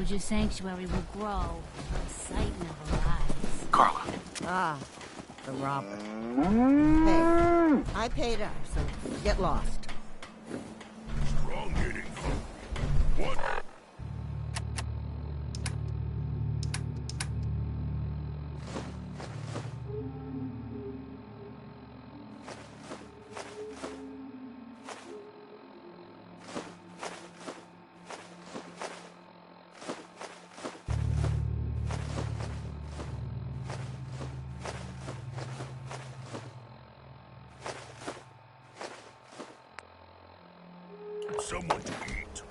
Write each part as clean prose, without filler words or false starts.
Soldier's sanctuary will grow. A sight never lies. Carla. Ah, the robber. Hey, I paid up, so get lost. Strong hitting. What? Someone to eat.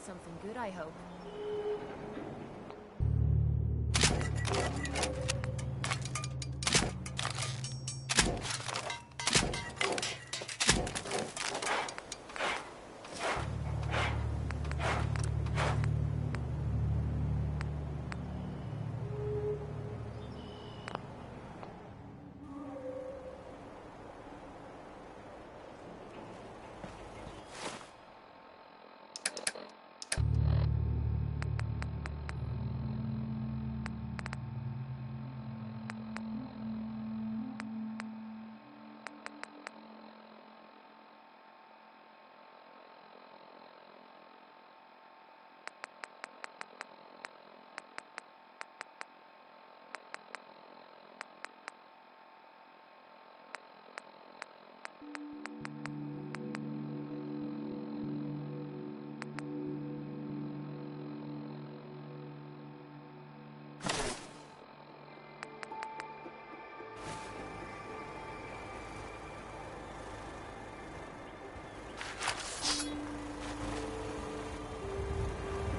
Something good, I hope.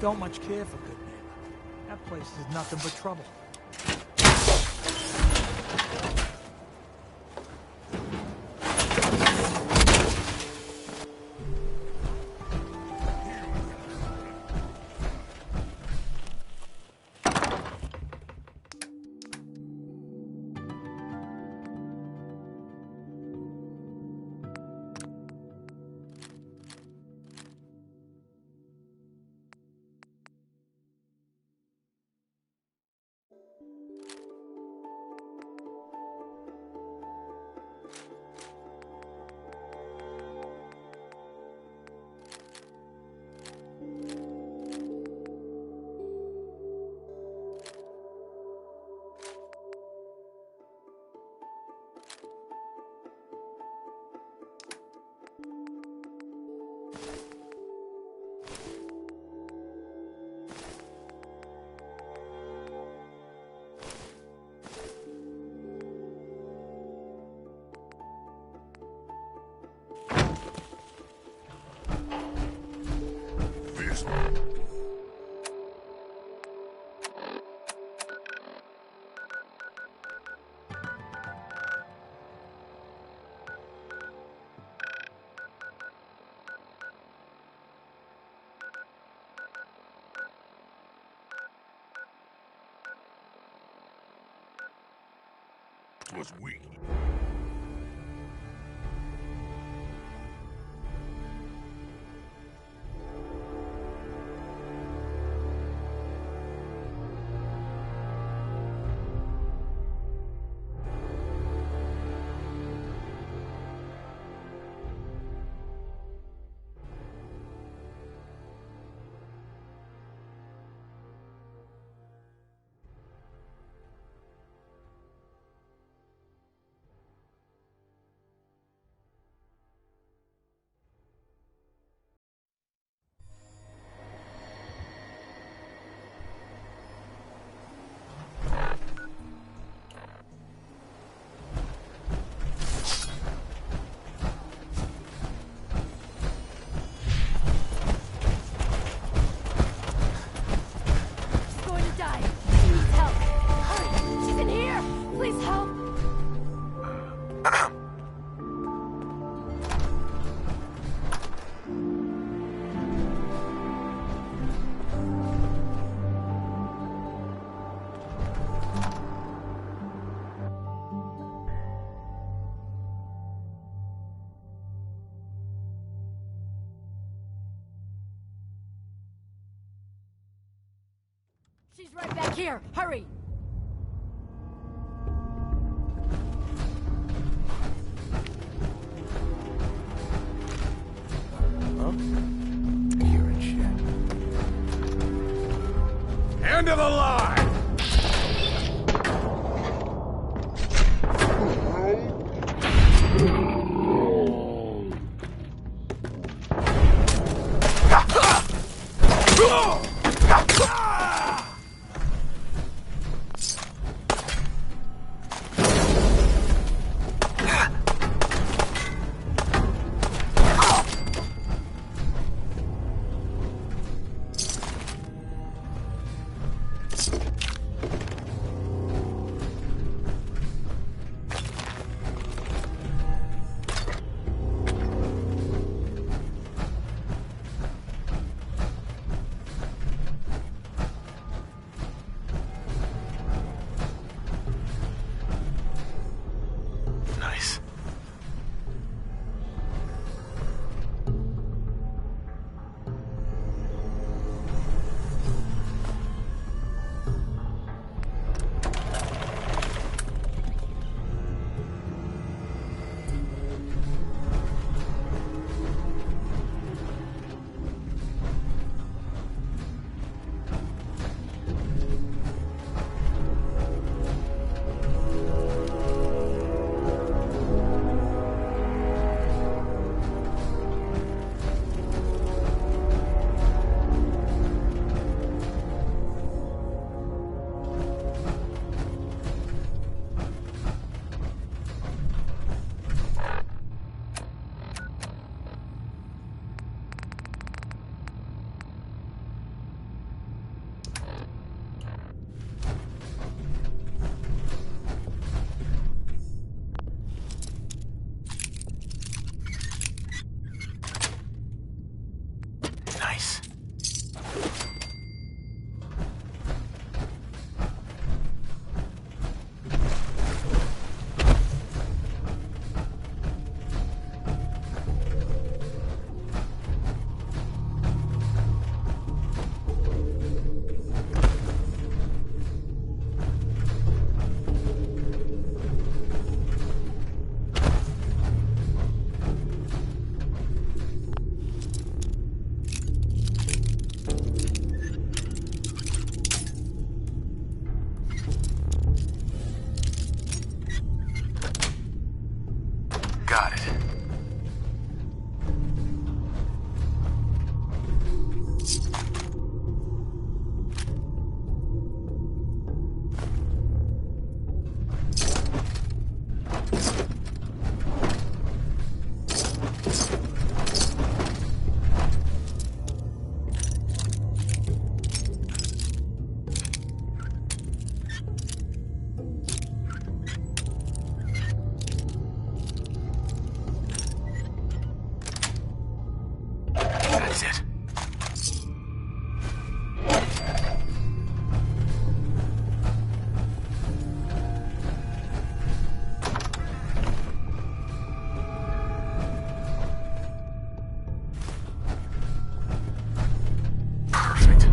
Don't much care for good neighbor. That place is nothing but trouble. Was weak. She's right back here. Hurry! Huh? You're in shit. End of the line! Nice. Nice. Got it. That's it. Perfect.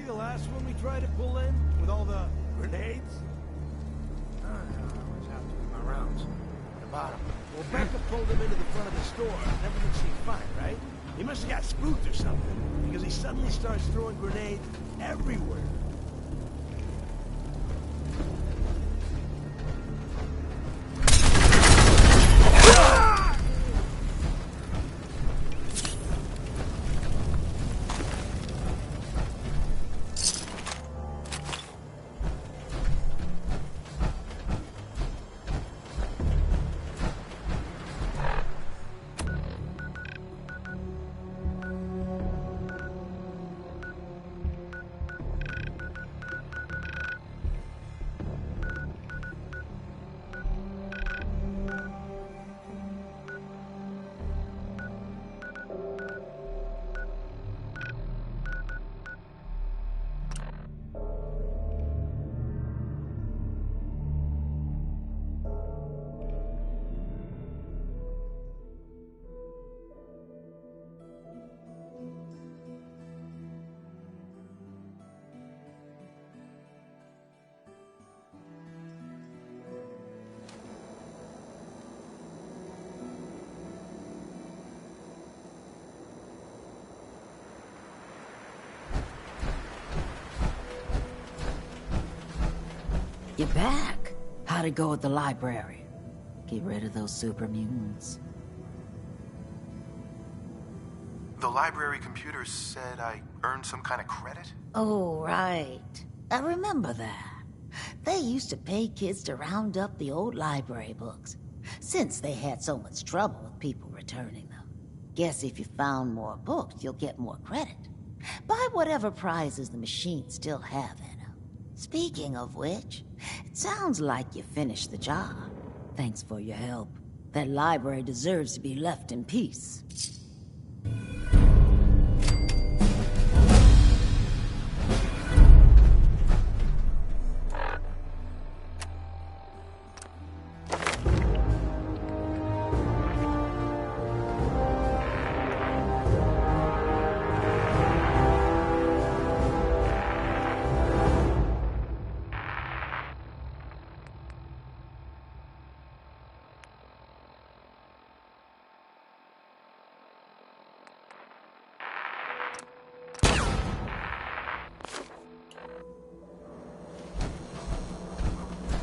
the last one we tried to pull in with all the grenades? I always have to do my rounds. At the bottom. Well, Becca pulled him into the front of the store and everything seemed fine, right? He must have got spooked or something, because he suddenly starts throwing grenades everywhere. You're back. How'd it go at the library? Get rid of those super mutants. The library computer said I earned some kind of credit? Oh, right. I remember that. They used to pay kids to round up the old library books, since they had so much trouble with people returning them. Guess if you found more books, you'll get more credit. Buy whatever prizes the machines still have in them. Speaking of which, it sounds like you finished the job. Thanks for your help. That library deserves to be left in peace.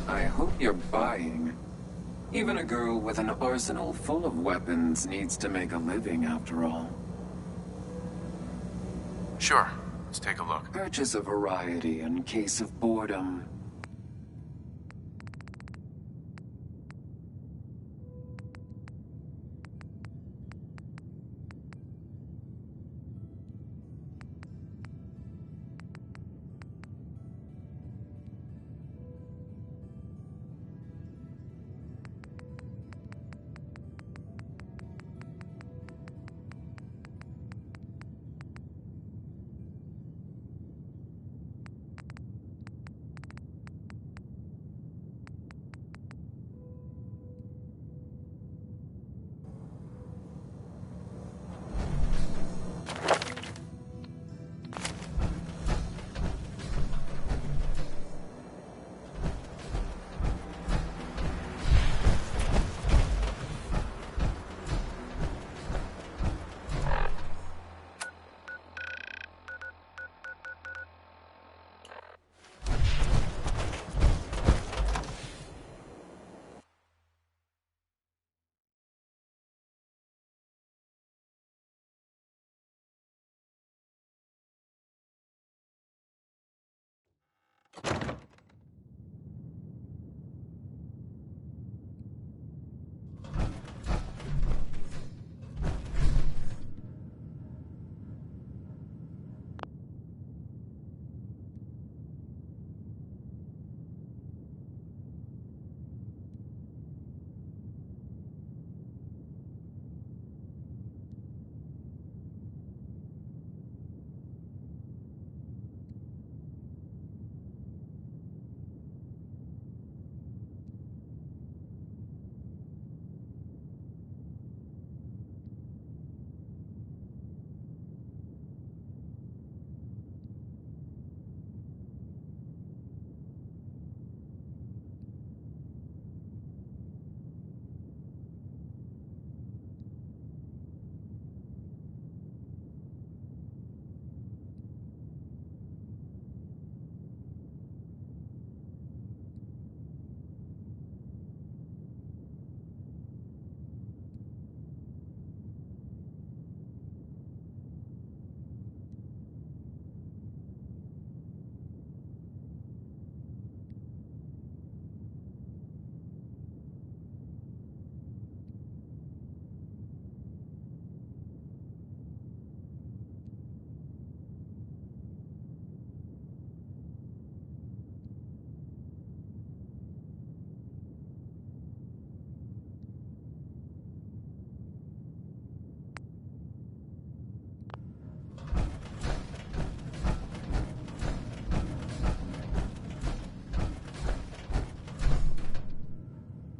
I hope you're buying. Even a girl with an arsenal full of weapons needs to make a living, after all. Sure. Let's take a look. Purchase a variety in case of boredom.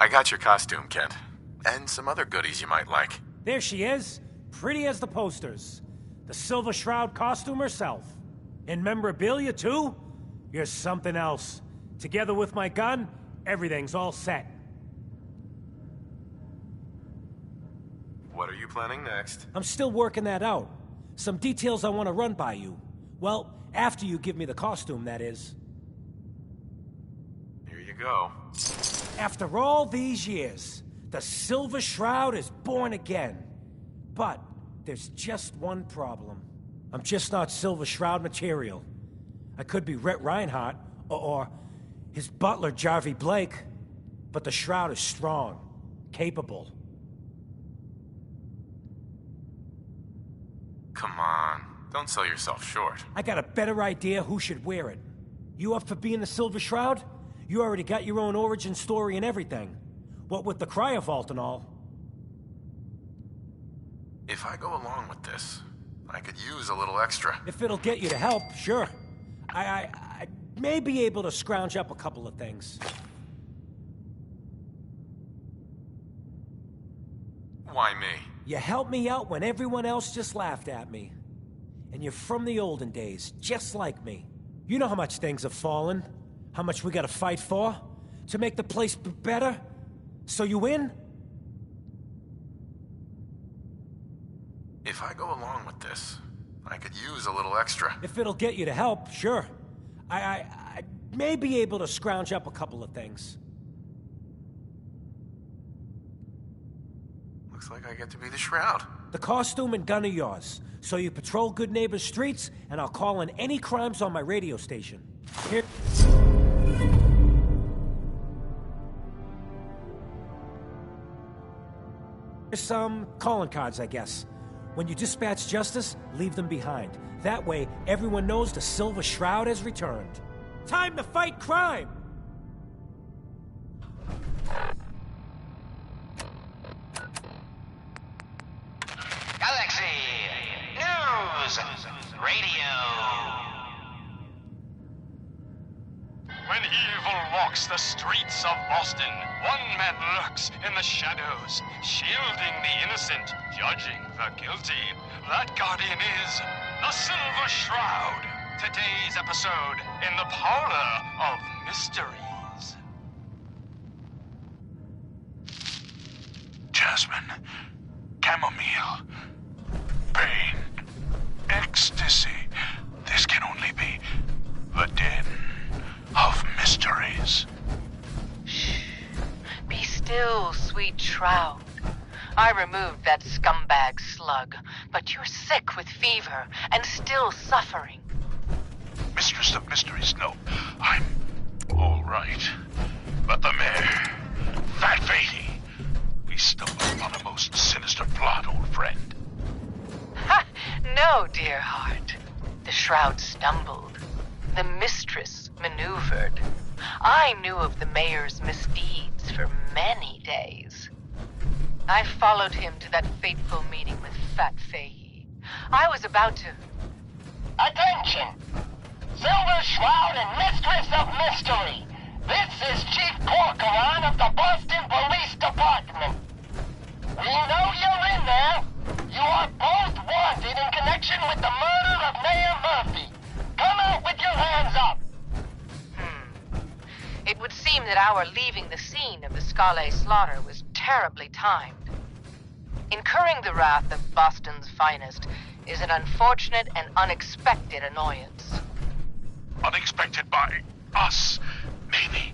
I got your costume, Kent. And some other goodies you might like. There she is, pretty as the posters. The Silver Shroud costume herself. And memorabilia, too? You're something else. Together with my gun, everything's all set. What are you planning next? I'm still working that out. Some details I want to run by you. Well, after you give me the costume, that is. Here you go. After all these years, the Silver Shroud is born again. But there's just one problem. I'm just not Silver Shroud material. I could be Rhett Reinhardt, or his butler, Jarvie Blake. But the Shroud is strong, capable. Come on, don't sell yourself short. I got a better idea who should wear it. You up for being the Silver Shroud? You already got your own origin story and everything. What with the cryo vault and all. If I go along with this, I could use a little extra. If it'll get you to help, sure. I may be able to scrounge up a couple of things. Why me? You helped me out when everyone else just laughed at me. And you're from the olden days, just like me. You know how much things have fallen, how much we gotta fight for, to make the place better. So you in? If I go along with this, I could use a little extra. If it'll get you to help, sure. I may be able to scrounge up a couple of things. Looks like I get to be the Shroud. The costume and gun are yours, so you patrol Good Neighbor's streets, and I'll call in any crimes on my radio station. Here... Here's some calling cards, I guess. When you dispatch justice, leave them behind. That way, everyone knows the Silver Shroud has returned. Time to fight crime! Galaxy News Radio. When evil walks the streets of Boston, one man lurks in the shadows, shielding the innocent, judging the guilty. That guardian is the Silver Shroud. Today's episode in the Parlor of Mysteries. Jasmine, chamomile, pain, ecstasy. This can only be the den of mysteries. Shh. Be still, sweet Shroud. I removed that scumbag slug, but you're sick with fever and still suffering. Mistress of Mysteries, no. I'm all right. But the mayor, Fat Fatey, we stumbled upon a most sinister plot, old friend. Ha! No, dear heart. The Shroud stumbled. The mistress maneuvered. I knew of the mayor's misdeeds for many days. I followed him to that fateful meeting with Fat Fahey. I was about to... Attention! Silver Shroud and Mistress of Mystery. This is Chief Corcoran of the Boston Police Department. We know you're in there. You are both wanted in connection with the murder of Mayor Murphy. Come out with your hands up. It would seem that our leaving the scene of the Scala slaughter was terribly timed. Incurring the wrath of Boston's finest is an unfortunate and unexpected annoyance. Unexpected by us, maybe.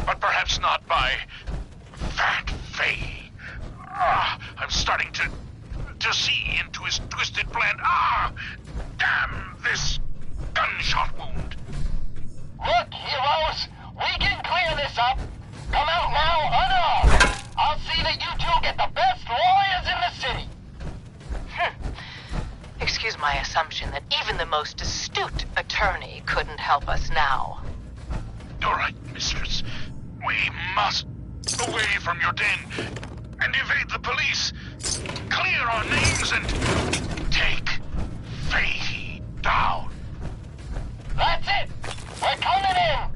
But perhaps not by Fat Faye. I'm starting to see into his twisted plan. Damn this gunshot wound. Look, heroes, we can clear this up. Come out now unarmed. I'll see that you two get the best lawyers in the city. Excuse my assumption that even the most astute attorney couldn't help us now. You're right, mistress. We must away from your den and evade the police. Clear our names and take Fahey down. That's it. We're coming in.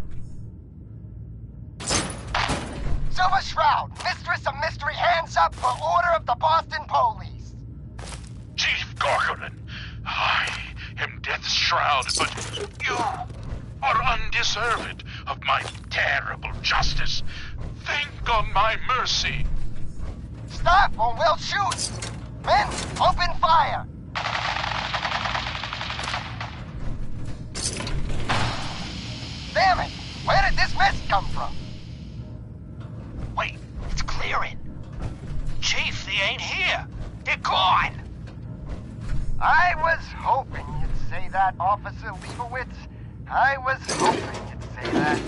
Silver Shroud. stop per order of the Boston Police. Chief Gorgonin, I am Death's Shroud, but you are undeserved of my terrible justice. Think on my mercy. Stop or we'll shoot! Men, open fire! Damn it! Where did this mess come from? Wait, it's clearing. Chief, they ain't here. They're gone. I was hoping you'd say that, Officer Leibowitz. I was hoping you'd say that.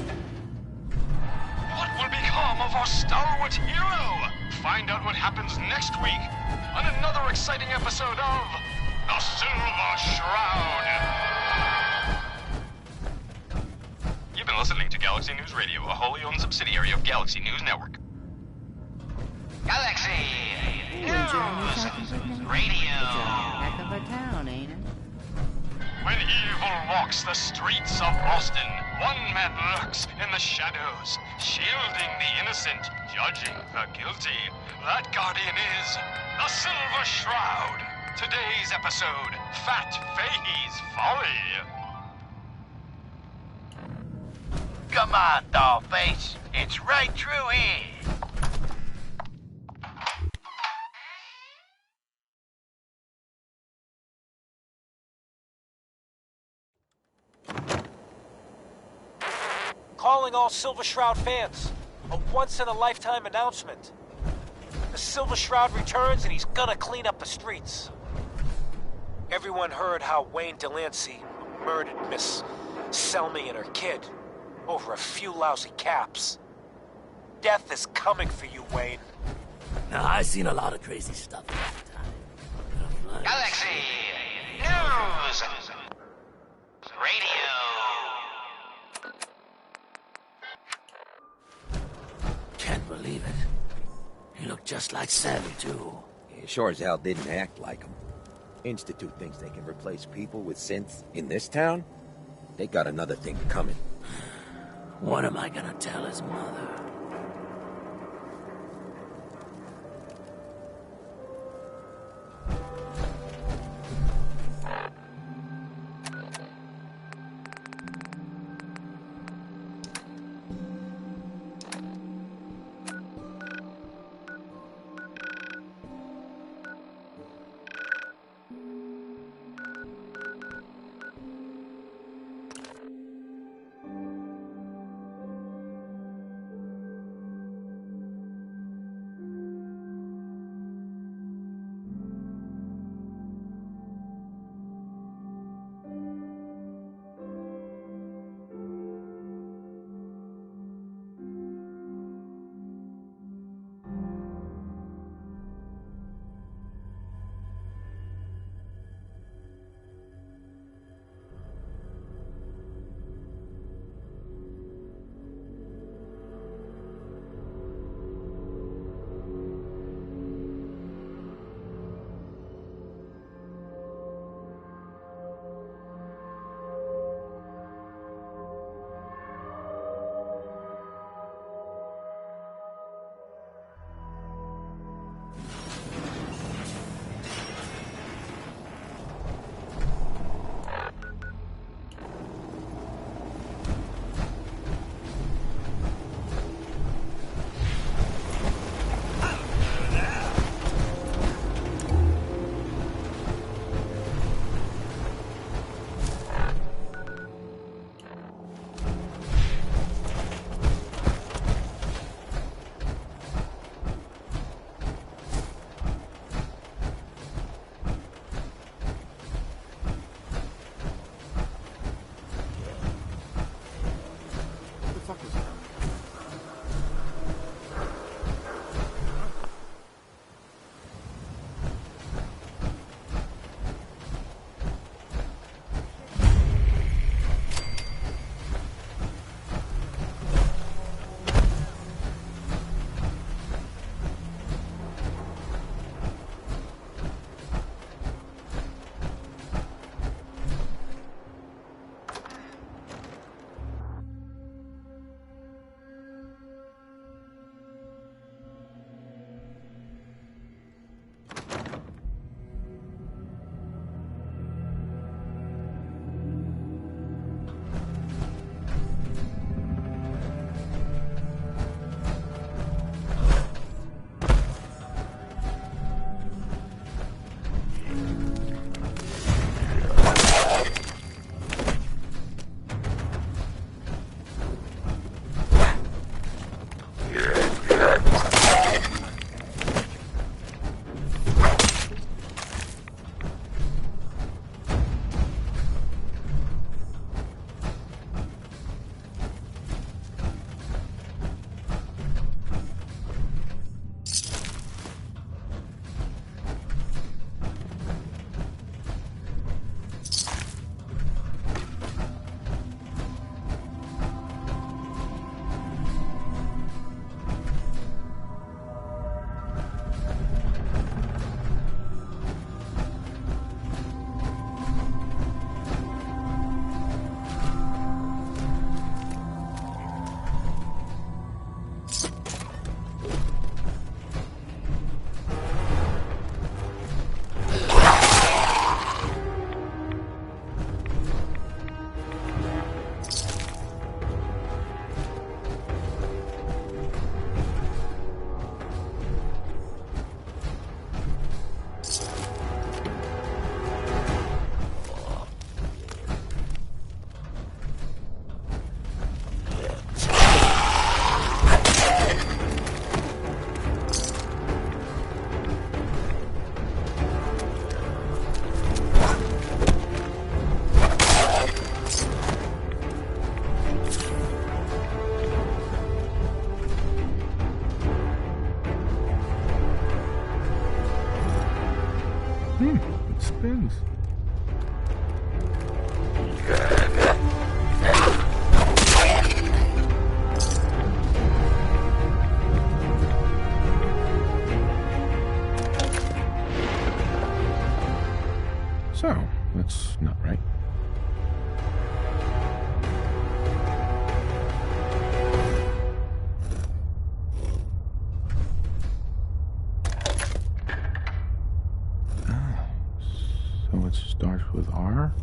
What will become of our stalwart hero? Find out what happens next week on another exciting episode of The Silver Shroud. You've been listening to Galaxy News Radio, a wholly owned subsidiary of Galaxy News Network. Galaxy News Radio. Heck of a town, ain't it? When evil walks the streets of Boston, one man lurks in the shadows, shielding the innocent, judging the guilty. That guardian is the Silver Shroud. Today's episode, Fat Fahey's Folly. Come on, Dollface. It's right through here. Calling all Silver Shroud fans. A once-in-a-lifetime announcement. The Silver Shroud returns and he's gonna clean up the streets. Everyone heard how Wayne Delancey murdered Miss Selmy and her kid over a few lousy caps. Death is coming for you, Wayne. Now, I seen a lot of crazy stuff in that time. Galaxy News Radio. Can't believe it. He looked just like Sammy, too. He sure as hell didn't act like him. Institute thinks they can replace people with synths in this town? They got another thing coming. What am I gonna tell his mother? It spins. So, that's not right. So it starts with R?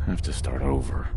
Have to start over.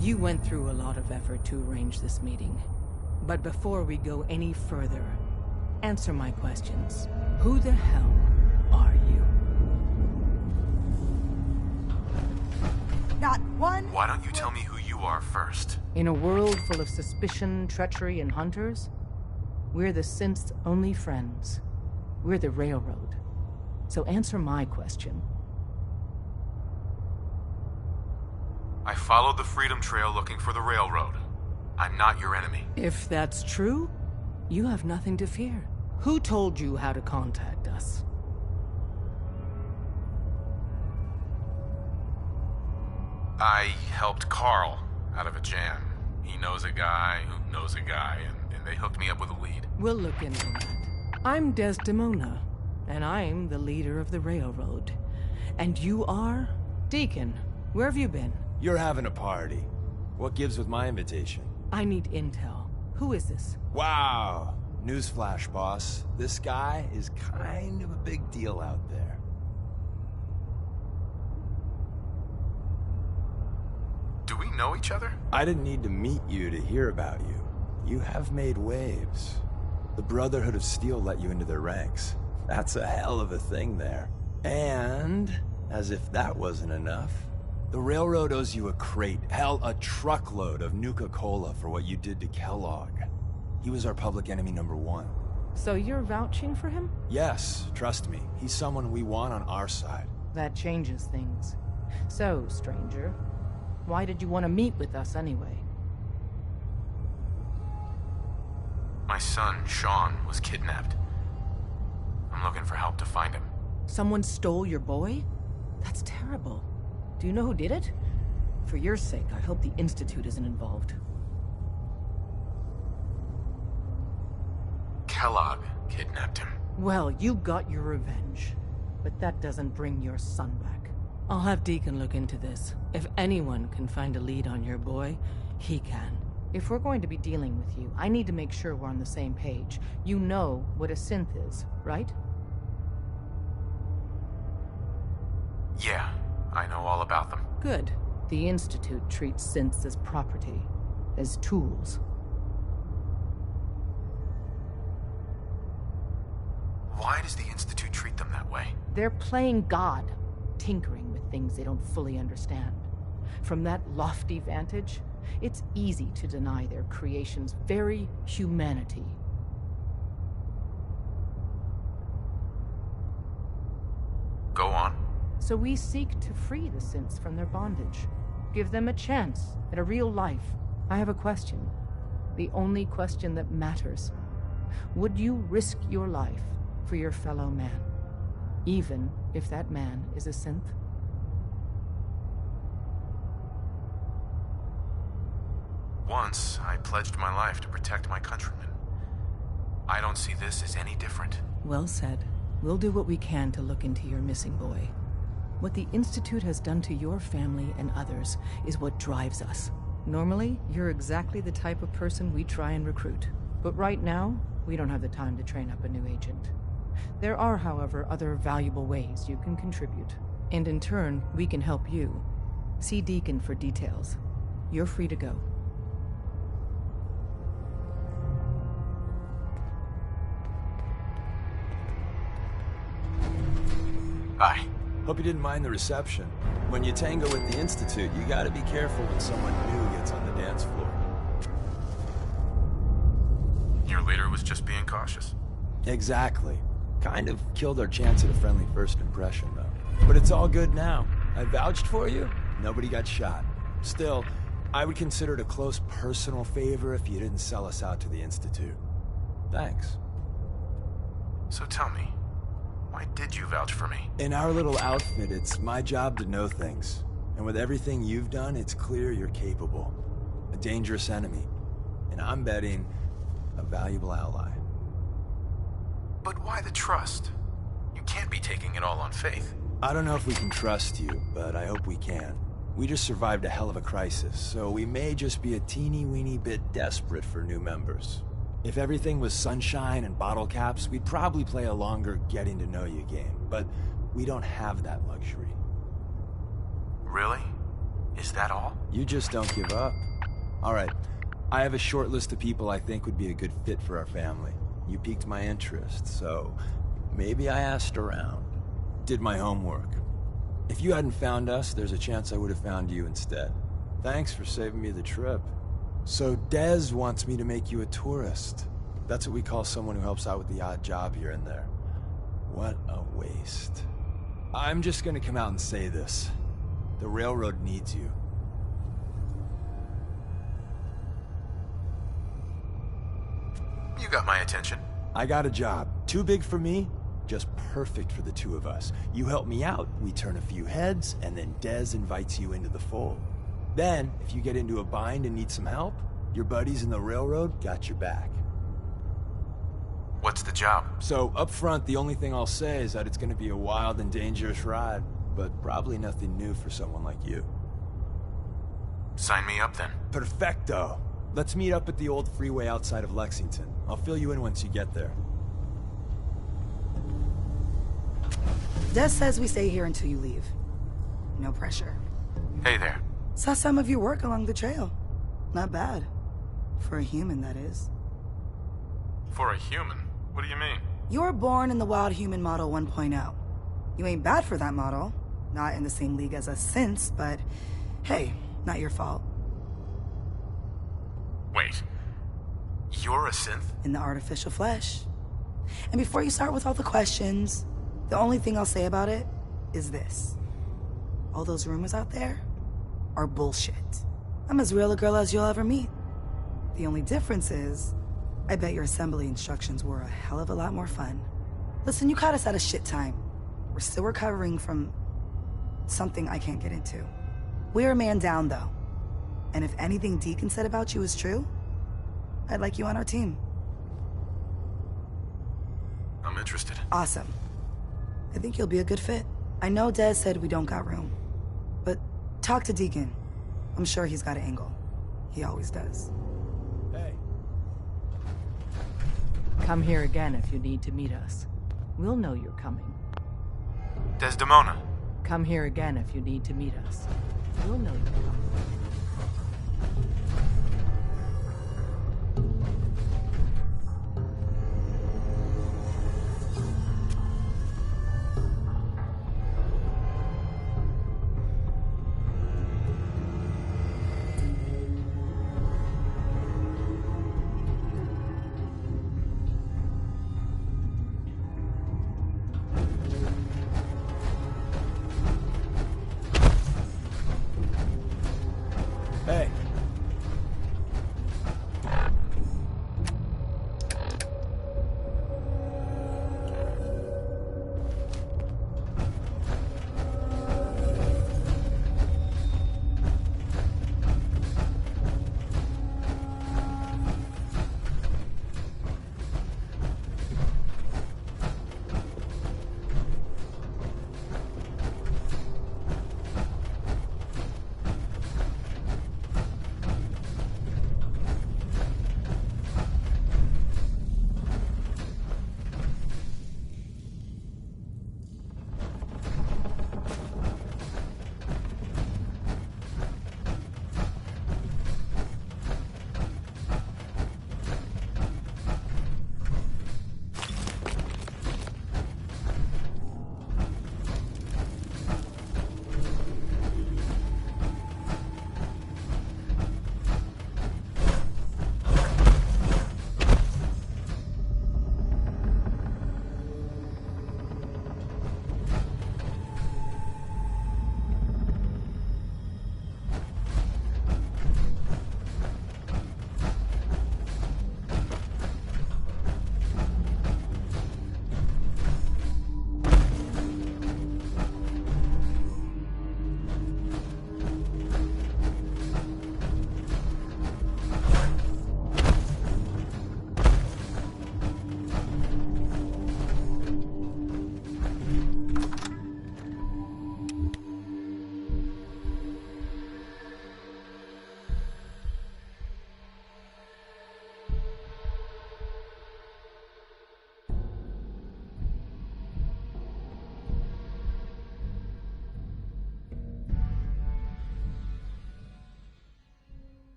You went through a lot of effort to arrange this meeting. But before we go any further, answer my questions. Who the hell are you? Not one. Why don't you tell me who you are first? In a world full of suspicion, treachery, and hunters, we're the synth's only friends. We're the Railroad. So answer my question. I followed the Freedom Trail looking for the Railroad. I'm not your enemy. If that's true, you have nothing to fear. Who told you how to contact us? I helped Carl out of a jam. He knows a guy who knows a guy, and they hooked me up with a lead. We'll look into that. I'm Desdemona, and I'm the leader of the Railroad. And you are? Deacon, where have you been? You're having a party. What gives with my invitation? I need intel. Who is this? Wow. Newsflash, boss. This guy is kind of a big deal out there. Do we know each other? I didn't need to meet you to hear about you. You have made waves. The Brotherhood of Steel let you into their ranks. That's a hell of a thing there. And, as if that wasn't enough, the Railroad owes you a crate, hell, a truckload of Nuka-Cola for what you did to Kellogg. He was our public enemy #1. So you're vouching for him? Yes, trust me. He's someone we want on our side. That changes things. So, stranger, why did you want to meet with us anyway? My son, Sean, was kidnapped. I'm looking for help to find him. Someone stole your boy? That's terrible. Do you know who did it? For your sake, I hope the Institute isn't involved. Kellogg kidnapped him. Well, you got your revenge. But that doesn't bring your son back. I'll have Deacon look into this. If anyone can find a lead on your boy, he can. If we're going to be dealing with you, I need to make sure we're on the same page. You know what a synth is, right? Yeah, I know all about them. Good. The Institute treats synths as property, as tools. Why does the Institute treat them that way? They're playing God, tinkering with things they don't fully understand. From that lofty vantage, it's easy to deny their creation's very humanity. Go on. So we seek to free the synths from their bondage. Give them a chance at a real life. I have a question. The only question that matters. Would you risk your life for your fellow man? Even if that man is a synth? Once, I pledged my life to protect my countrymen. I don't see this as any different. Well said. We'll do what we can to look into your missing boy. What the Institute has done to your family and others is what drives us. Normally, you're exactly the type of person we try and recruit. But right now, we don't have the time to train up a new agent. There are, however, other valuable ways you can contribute. And in turn, we can help you. See Deacon for details. You're free to go. Hi. Hope you didn't mind the reception. When you tango with the Institute, you gotta be careful when someone new gets on the dance floor. Your leader was just being cautious. Exactly. Kind of killed our chance at a friendly first impression, though. But it's all good now. I vouched for you. Nobody got shot. Still, I would consider it a close personal favor if you didn't sell us out to the Institute. Thanks. So tell me, why did you vouch for me? In our little outfit, it's my job to know things. And with everything you've done, it's clear you're capable. A dangerous enemy. And I'm betting a valuable ally. But why the trust? You can't be taking it all on faith. I don't know if we can trust you, but I hope we can. We just survived a hell of a crisis, so we may just be a teeny-weeny bit desperate for new members. If everything was sunshine and bottle caps, we'd probably play a longer getting-to-know-you game, but we don't have that luxury. Really? Is that all? You just don't give up. All right, I have a short list of people I think would be a good fit for our family. You piqued my interest, so maybe I asked around. Did my homework. If you hadn't found us, there's a chance I would have found you instead. Thanks for saving me the trip. So Dez wants me to make you a tourist. That's what we call someone who helps out with the odd job here and there. What a waste. I'm just gonna come out and say this. The railroad needs you. You got my attention. I got a job. Too big for me, just perfect for the two of us. You help me out, we turn a few heads, and then Dez invites you into the fold. Then, if you get into a bind and need some help, your buddies in the railroad got your back. What's the job? So, up front, the only thing I'll say is that it's gonna be a wild and dangerous ride, but probably nothing new for someone like you. Sign me up then. Perfecto. Let's meet up at the old freeway outside of Lexington. I'll fill you in once you get there. Des says we stay here until you leave. No pressure. Hey there. Saw some of your work along the trail. Not bad. For a human, that is. For a human? What do you mean? You were born in the Wild Human Model 1.0. You ain't bad for that model. Not in the same league as us since, but hey, not your fault. Wait. You're a synth? In the artificial flesh. And before you start with all the questions, the only thing I'll say about it is this. All those rumors out there are bullshit. I'm as real a girl as you'll ever meet. The only difference is, I bet your assembly instructions were a hell of a lot more fun. Listen, you caught us at a shit time. We're still recovering from something I can't get into. We're a man down, though. And if anything Deacon said about you is true, I'd like you on our team. I'm interested. Awesome. I think you'll be a good fit. I know Des said we don't got room, but talk to Deacon. I'm sure he's got an angle. He always does. Hey. Come here again if you need to meet us. We'll know you're coming. Desdemona. Come here again if you need to meet us. We'll know you're coming.